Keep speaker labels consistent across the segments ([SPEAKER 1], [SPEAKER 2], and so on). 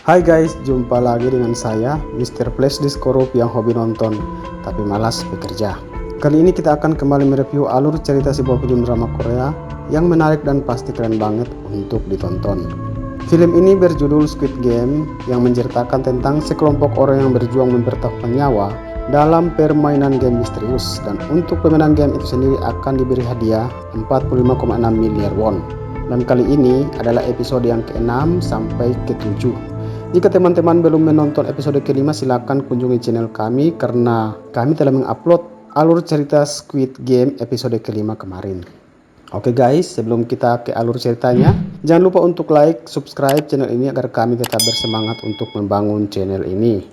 [SPEAKER 1] Hai guys, jumpa lagi dengan saya, Mr. Flash Diskorup yang hobi nonton, tapi malas bekerja. Kali ini kita akan kembali mereview alur cerita sebuah film drama Korea yang menarik dan pasti keren banget untuk ditonton. Film ini berjudul Squid Game yang menceritakan tentang sekelompok orang yang berjuang mempertahankan nyawa dalam permainan game misterius, dan untuk pemenang game itu sendiri akan diberi hadiah 45,6 miliar won. Dan kali ini adalah episode yang ke-6 sampai ke-7. Jika teman-teman belum menonton episode ke-5, silakan kunjungi channel kami karena kami telah mengupload alur cerita Squid Game episode ke-5 kemarin. Oke guys, sebelum kita ke alur ceritanya, jangan lupa untuk like, subscribe channel ini agar kami tetap bersemangat untuk membangun channel ini.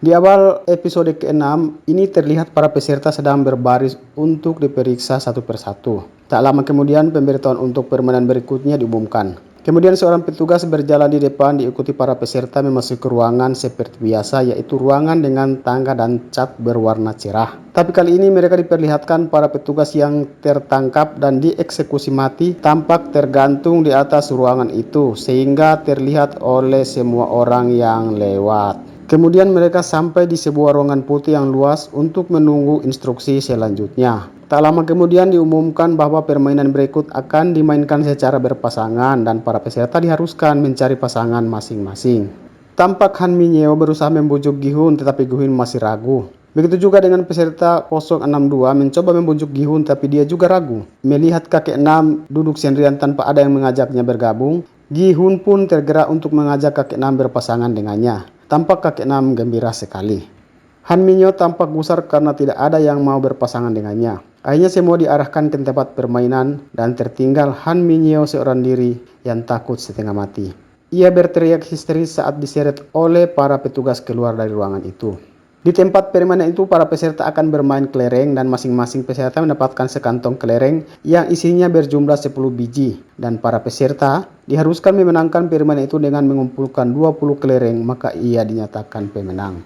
[SPEAKER 1] Di awal episode ke-6, ini terlihat para peserta sedang berbaris untuk diperiksa satu persatu. Tak lama kemudian, pemberitahuan untuk permainan berikutnya diumumkan. Kemudian seorang petugas berjalan di depan diikuti para peserta memasuki ruangan seperti biasa, yaitu ruangan dengan tangga dan cat berwarna cerah. Tapi kali ini mereka diperlihatkan para petugas yang tertangkap dan dieksekusi mati tampak tergantung di atas ruangan itu, sehingga terlihat oleh semua orang yang lewat. Kemudian mereka sampai di sebuah ruangan putih yang luas untuk menunggu instruksi selanjutnya. Tak lama kemudian diumumkan bahwa permainan berikut akan dimainkan secara berpasangan dan para peserta diharuskan mencari pasangan masing-masing. Tampak Han Mineo berusaha membujuk Gi-hun tetapi Gi-hun masih ragu. Begitu juga dengan peserta 062 mencoba membujuk Gi-hun tapi dia juga ragu. Melihat kakek 6 duduk sendirian tanpa ada yang mengajaknya bergabung, Gi-hun pun tergerak untuk mengajak kakek 6 berpasangan dengannya. Tampak kakek 6 gembira sekali. Han Mineo tampak gusar karena tidak ada yang mau berpasangan dengannya. Akhirnya semua diarahkan ke tempat permainan dan tertinggal Han Mineo seorang diri yang takut setengah mati. Ia berteriak histeris saat diseret oleh para petugas keluar dari ruangan itu. Di tempat permainan itu para peserta akan bermain kelereng dan masing-masing peserta mendapatkan sekantong kelereng yang isinya berjumlah 10 biji. Dan para peserta diharuskan memenangkan permainan itu dengan mengumpulkan 20 kelereng, maka ia dinyatakan pemenang.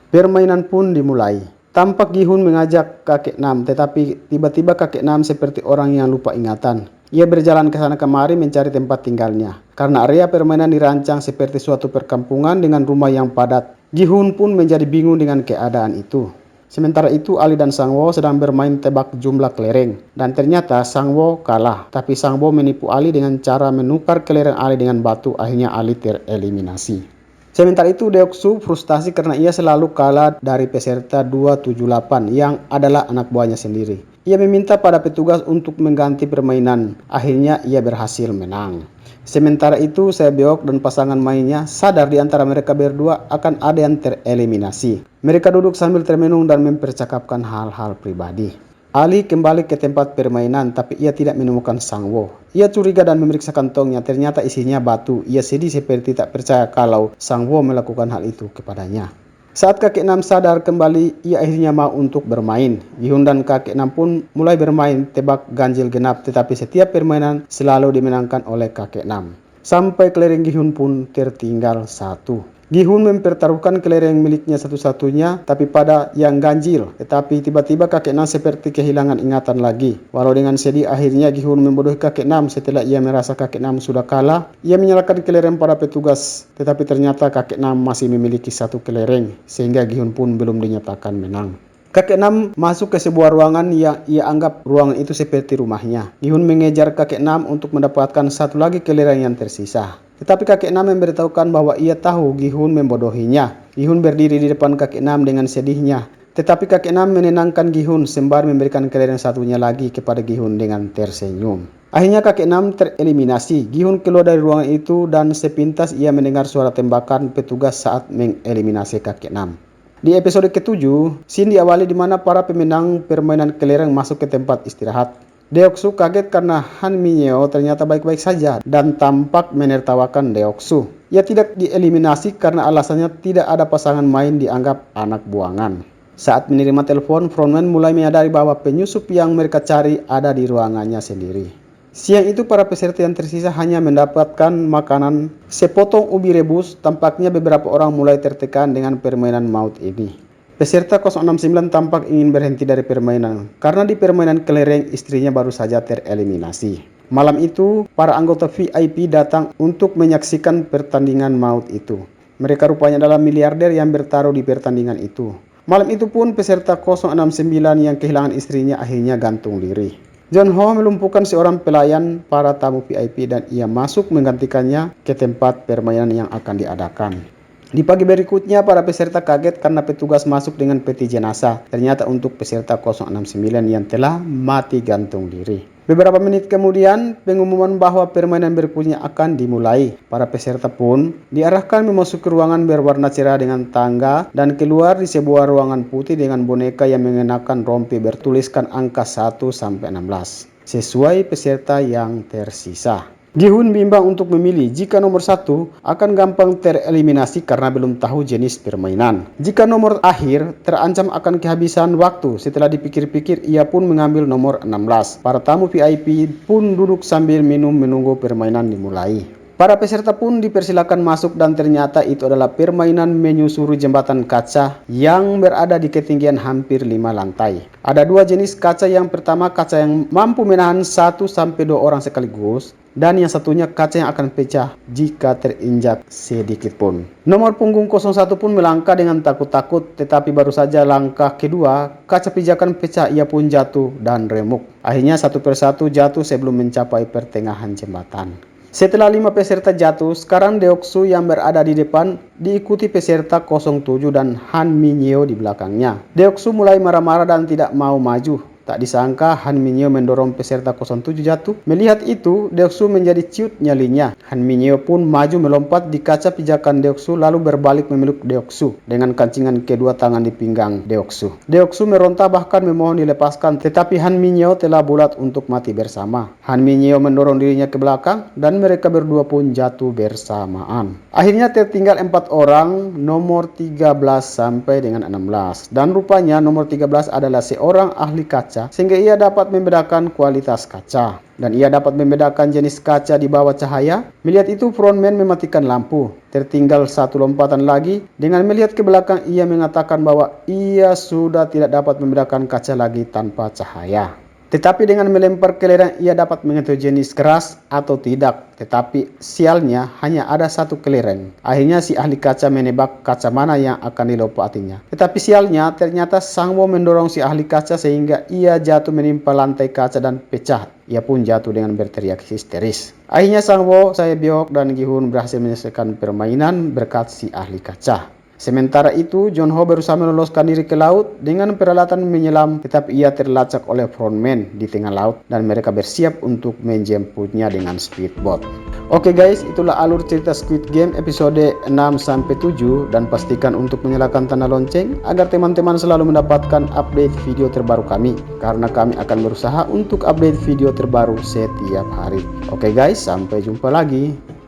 [SPEAKER 1] Permainan pun dimulai. Tampak Gi-hun mengajak kakek 6, tetapi tiba-tiba kakek 6 seperti orang yang lupa ingatan. Ia berjalan ke sana kemari mencari tempat tinggalnya. Karena area permainan dirancang seperti suatu perkampungan dengan rumah yang padat, Gi-hun pun menjadi bingung dengan keadaan itu. Sementara itu Ali dan Sang-woo sedang bermain tebak jumlah kelereng. Dan ternyata Sang-woo kalah. Tapi Sang-woo menipu Ali dengan cara menukar kelereng Ali dengan batu. Akhirnya Ali tereliminasi. Sementara itu Deok-soo frustasi karena ia selalu kalah dari peserta 278 yang adalah anak buahnya sendiri. Ia meminta pada petugas untuk mengganti permainan. Akhirnya ia berhasil menang. Sementara itu Sebeok dan pasangan mainnya sadar di antara mereka berdua akan ada yang tereliminasi. Mereka duduk sambil termenung dan mempercakapkan hal-hal pribadi. Ali kembali ke tempat permainan tapi ia tidak menemukan Sang-woo. Ia curiga dan memeriksa kantongnya, ternyata isinya batu. Ia sedih seperti tak percaya kalau Sang-woo melakukan hal itu kepadanya. Saat kakek 6 sadar kembali, ia akhirnya mau untuk bermain. Gi-hun dan kakek 6 pun mulai bermain tebak ganjil genap, tetapi setiap permainan selalu dimenangkan oleh kakek 6. Sampai kelereng Gi-hun pun tertinggal satu. Gi-hun mempertaruhkan kelereng miliknya satu-satunya tapi pada yang ganjil. Tetapi tiba-tiba kakek 6 seperti kehilangan ingatan lagi. Walau dengan sedih akhirnya Gi-hun membodohi kakek 6 setelah ia merasa kakek 6 sudah kalah. Ia menyerahkan kelereng pada petugas. Tetapi ternyata kakek 6 masih memiliki satu kelereng sehingga Gi-hun pun belum dinyatakan menang. Kakek 6 masuk ke sebuah ruangan yang ia anggap ruangan itu seperti rumahnya. Gi-hun mengejar kakek 6 untuk mendapatkan satu lagi kelereng yang tersisa. Tetapi kakek 6 memberitahukan bahwa ia tahu Gi-hun membodohinya. Gi-hun berdiri di depan kakek 6 dengan sedihnya. Tetapi kakek 6 menenangkan Gi-hun sembari memberikan kelereng satunya lagi kepada Gi-hun dengan tersenyum. Akhirnya kakek 6 tereliminasi. Gi-hun keluar dari ruangan itu dan sepintas ia mendengar suara tembakan petugas saat mengeliminasi kakek 6. Di episode ke-7, scene diawali di mana para pemenang permainan kelereng masuk ke tempat istirahat. Deok-soo kaget karena Han Mineo ternyata baik-baik saja dan tampak menertawakan Deok-soo. Ia tidak dieliminasi karena alasannya tidak ada pasangan main dianggap anak buangan. Saat menerima telepon, frontman mulai menyadari bahwa penyusup yang mereka cari ada di ruangannya sendiri. Siang itu para peserta yang tersisa hanya mendapatkan makanan sepotong ubi rebus. Tampaknya beberapa orang mulai tertekan dengan permainan maut ini. Peserta 069 tampak ingin berhenti dari permainan karena di permainan kelereng istrinya baru saja tereliminasi. Malam itu para anggota VIP datang untuk menyaksikan pertandingan maut itu. Mereka rupanya adalah miliarder yang bertaruh di pertandingan itu. Malam itu pun peserta 069 yang kehilangan istrinya akhirnya gantung diri. John Ho melumpuhkan seorang pelayan para tamu VIP dan ia masuk menggantikannya ke tempat permainan yang akan diadakan. Di pagi berikutnya, para peserta kaget karena petugas masuk dengan peti jenazah. Ternyata untuk peserta 069 yang telah mati gantung diri. Beberapa menit kemudian, pengumuman bahwa permainan berikutnya akan dimulai. Para peserta pun diarahkan memasuki ruangan berwarna cerah dengan tangga dan keluar di sebuah ruangan putih dengan boneka yang mengenakan rompi bertuliskan angka 1 sampai 16 sesuai peserta yang tersisa. Gi-hun bimbang untuk memilih jika nomor 1 akan gampang tereliminasi karena belum tahu jenis permainan. Jika nomor akhir terancam akan kehabisan waktu. Setelah dipikir-pikir, ia pun mengambil nomor 16. Para tamu VIP pun duduk sambil minum menunggu permainan dimulai. Para peserta pun dipersilakan masuk dan ternyata itu adalah permainan menyusuri jembatan kaca yang berada di ketinggian hampir 5 lantai. Ada dua jenis kaca, yang pertama kaca yang mampu menahan 1 sampai 2 orang sekaligus dan yang satunya kaca yang akan pecah jika terinjak sedikit pun. Nomor punggung 01 pun melangkah dengan takut-takut, tetapi baru saja langkah kedua kaca pijakan pecah, ia pun jatuh dan remuk. Akhirnya satu persatu jatuh sebelum mencapai pertengahan jembatan. Setelah 5 peserta jatuh, sekarang Deoksu yang berada di depan diikuti peserta 07 dan Han Minyo di belakangnya. Deoksu mulai marah-marah dan tidak mau maju. Tak disangka Han Minyo mendorong peserta 07 jatuh. Melihat itu, Deoksu menjadi ciut nyalinya. Han Minyo pun maju melompat di kaca pijakan Deoksu lalu berbalik memeluk Deoksu dengan kancingan kedua tangan di pinggang Deoksu. Deoksu meronta bahkan memohon dilepaskan, tetapi Han Minyo telah bulat untuk mati bersama. Han Minyo mendorong dirinya ke belakang dan mereka berdua pun jatuh bersamaan. Akhirnya tertinggal 4 orang, nomor 13 sampai dengan 16. Dan rupanya nomor 13 adalah seorang ahli kaca, sehingga ia dapat membedakan kualitas kaca dan ia dapat membedakan jenis kaca di bawah cahaya. Melihat itu, frontman mematikan lampu. Tertinggal 1 lompatan lagi. Dengan melihat ke belakang, ia mengatakan bahwa ia sudah tidak dapat membedakan kaca lagi tanpa cahaya. Tetapi dengan melempar kelereng, ia dapat mengetahui jenis keras atau tidak. Tetapi sialnya hanya ada 1 kelereng. Akhirnya si ahli kaca menebak kaca mana yang akan dilompatinya. Tetapi sialnya ternyata Sangwo mendorong si ahli kaca sehingga ia jatuh menimpa lantai kaca dan pecah. Ia pun jatuh dengan berteriak histeris. Akhirnya Sangwo, Sae-byok, dan Gi-hun berhasil menyelesaikan permainan berkat si ahli kaca. Sementara itu, John Ho berusaha meloloskan diri ke laut dengan peralatan menyelam, tetapi ia terlacak oleh frontman di tengah laut dan mereka bersiap untuk menjemputnya dengan speedboat. Oke guys, itulah alur cerita Squid Game episode 6-7 dan pastikan untuk menyalakan tanda lonceng agar teman-teman selalu mendapatkan update video terbaru kami, karena kami akan berusaha untuk update video terbaru setiap hari. Oke guys, sampai jumpa lagi.